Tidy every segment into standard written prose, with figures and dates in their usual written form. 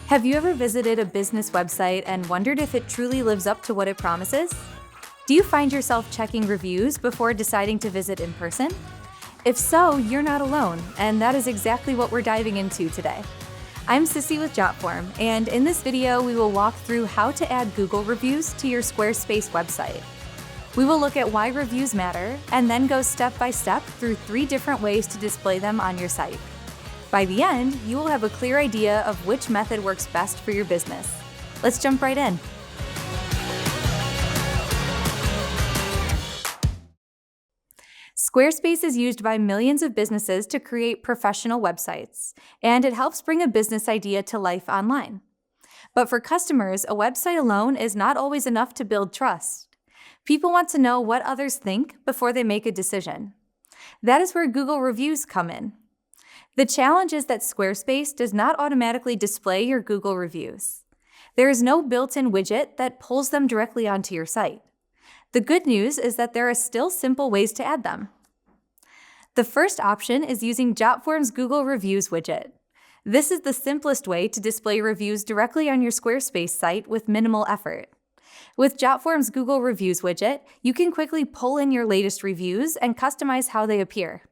Have you ever visited a business website and wondered if it truly lives up to what it promises? Do you find yourself checking reviews before deciding to visit in person? If so, you're not alone, and that is exactly what we're diving into today. I'm Sissy with Jotform, and in this video, we will walk through how to add Google reviews to your Squarespace website. We will look at why reviews matter, and then go step by step through 3 different ways to display them on your site. By the end, you will have a clear idea of which method works best for your business. Let's jump right in. Squarespace is used by millions of businesses to create professional websites, and it helps bring a business idea to life online. But for customers, a website alone is not always enough to build trust. People want to know what others think before they make a decision. That is where Google reviews come in. The challenge is that Squarespace does not automatically display your Google reviews. There is no built-in widget that pulls them directly onto your site. The good news is that there are still simple ways to add them. The first option is using Jotform's Google Reviews widget. This is the simplest way to display reviews directly on your Squarespace site with minimal effort. With Jotform's Google Reviews widget, you can quickly pull in your latest reviews and customize how they appear.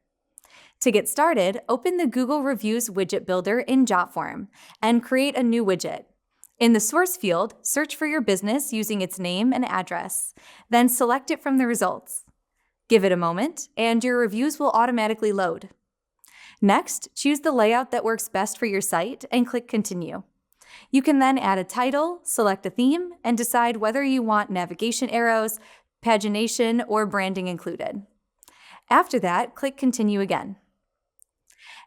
To get started, open the Google Reviews widget builder in Jotform and create a new widget. In the source field, search for your business using its name and address, then select it from the results. Give it a moment, and your reviews will automatically load. Next, choose the layout that works best for your site and click Continue. You can then add a title, select a theme, and decide whether you want navigation arrows, pagination, or branding included. After that, click Continue again.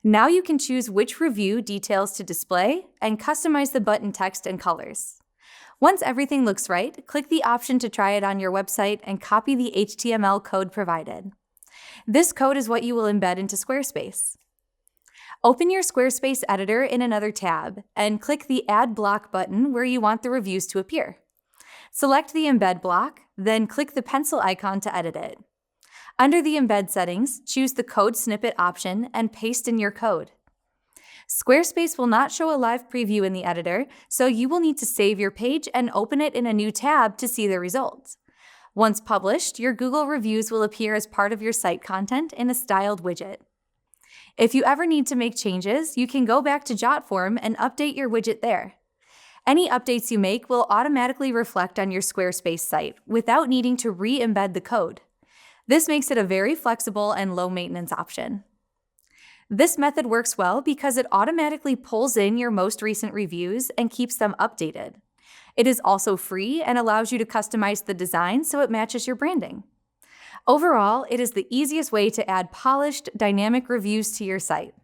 Now you can choose which review details to display and customize the button text and colors. Once everything looks right, click the option to try it on your website and copy the HTML code provided. This code is what you will embed into Squarespace. Open your Squarespace editor in another tab and click the Add Block button where you want the reviews to appear. Select the embed block, then click the pencil icon to edit it. Under the embed settings, choose the code snippet option and paste in your code. Squarespace will not show a live preview in the editor, so you will need to save your page and open it in a new tab to see the results. Once published, your Google reviews will appear as part of your site content in a styled widget. If you ever need to make changes, you can go back to Jotform and update your widget there. Any updates you make will automatically reflect on your Squarespace site without needing to re-embed the code. This makes it a very flexible and low-maintenance option. This method works well because it automatically pulls in your most recent reviews and keeps them updated. It is also free and allows you to customize the design so it matches your branding. Overall, it is the easiest way to add polished, dynamic reviews to your site.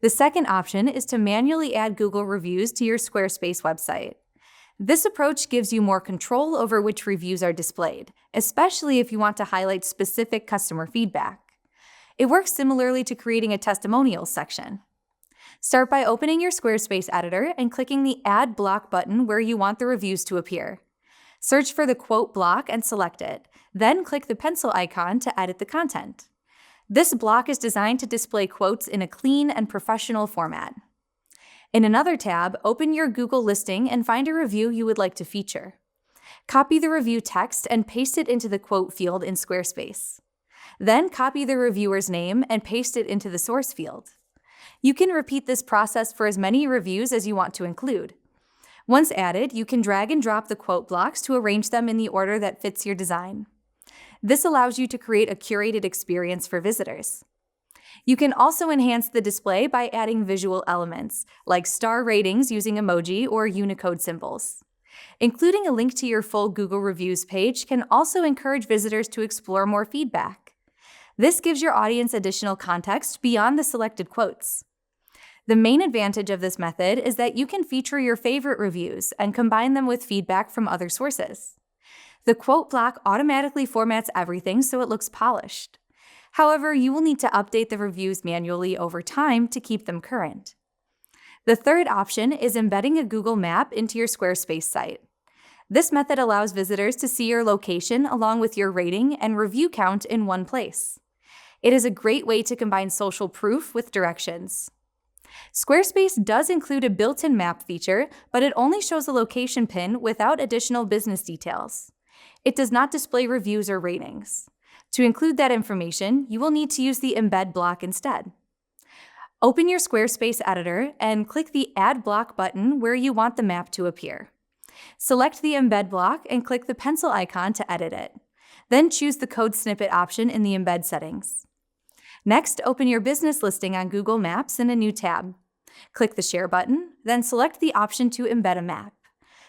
The second option is to manually add Google reviews to your Squarespace website. This approach gives you more control over which reviews are displayed, especially if you want to highlight specific customer feedback. It works similarly to creating a testimonials section. Start by opening your Squarespace editor and clicking the Add Block button where you want the reviews to appear. Search for the quote block and select it, then click the pencil icon to edit the content. This block is designed to display quotes in a clean and professional format. In another tab, open your Google listing and find a review you would like to feature. Copy the review text and paste it into the quote field in Squarespace. Then copy the reviewer's name and paste it into the source field. You can repeat this process for as many reviews as you want to include. Once added, you can drag and drop the quote blocks to arrange them in the order that fits your design. This allows you to create a curated experience for visitors. You can also enhance the display by adding visual elements, like star ratings using emoji or Unicode symbols. Including a link to your full Google Reviews page can also encourage visitors to explore more feedback. This gives your audience additional context beyond the selected quotes. The main advantage of this method is that you can feature your favorite reviews and combine them with feedback from other sources. The quote block automatically formats everything so it looks polished. However, you will need to update the reviews manually over time to keep them current. The third option is embedding a Google map into your Squarespace site. This method allows visitors to see your location along with your rating and review count in one place. It is a great way to combine social proof with directions. Squarespace does include a built-in map feature, but it only shows a location pin without additional business details. It does not display reviews or ratings. To include that information, you will need to use the embed block instead. Open your Squarespace editor and click the Add Block button where you want the map to appear. Select the embed block and click the pencil icon to edit it. Then choose the code snippet option in the embed settings. Next, open your business listing on Google Maps in a new tab. Click the Share button, then select the option to embed a map.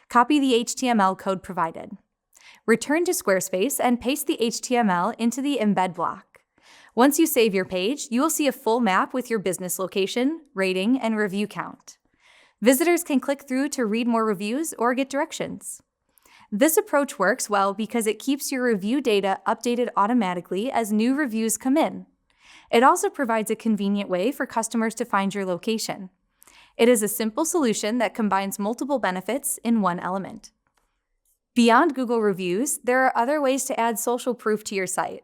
Copy the HTML code provided. Return to Squarespace and paste the HTML into the embed block. Once you save your page, you will see a full map with your business location, rating, and review count. Visitors can click through to read more reviews or get directions. This approach works well because it keeps your review data updated automatically as new reviews come in. It also provides a convenient way for customers to find your location. It is a simple solution that combines multiple benefits in one element. Beyond Google reviews, there are other ways to add social proof to your site.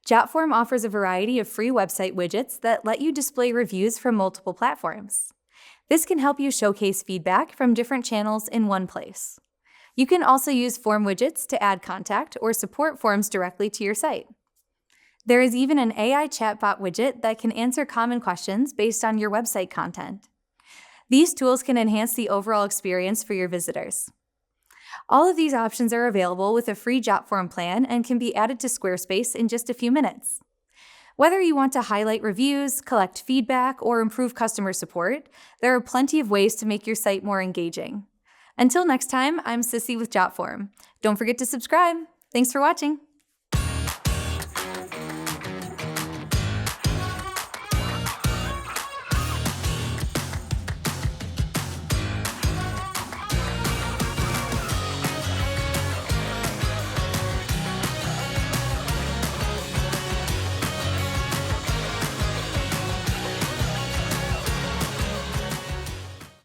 Jotform offers a variety of free website widgets that let you display reviews from multiple platforms. This can help you showcase feedback from different channels in one place. You can also use form widgets to add contact or support forms directly to your site. There is even an AI chatbot widget that can answer common questions based on your website content. These tools can enhance the overall experience for your visitors. All of these options are available with a free Jotform plan and can be added to Squarespace in just a few minutes. Whether you want to highlight reviews, collect feedback, or improve customer support, there are plenty of ways to make your site more engaging. Until next time, I'm Sissy with Jotform. Don't forget to subscribe. Thanks for watching.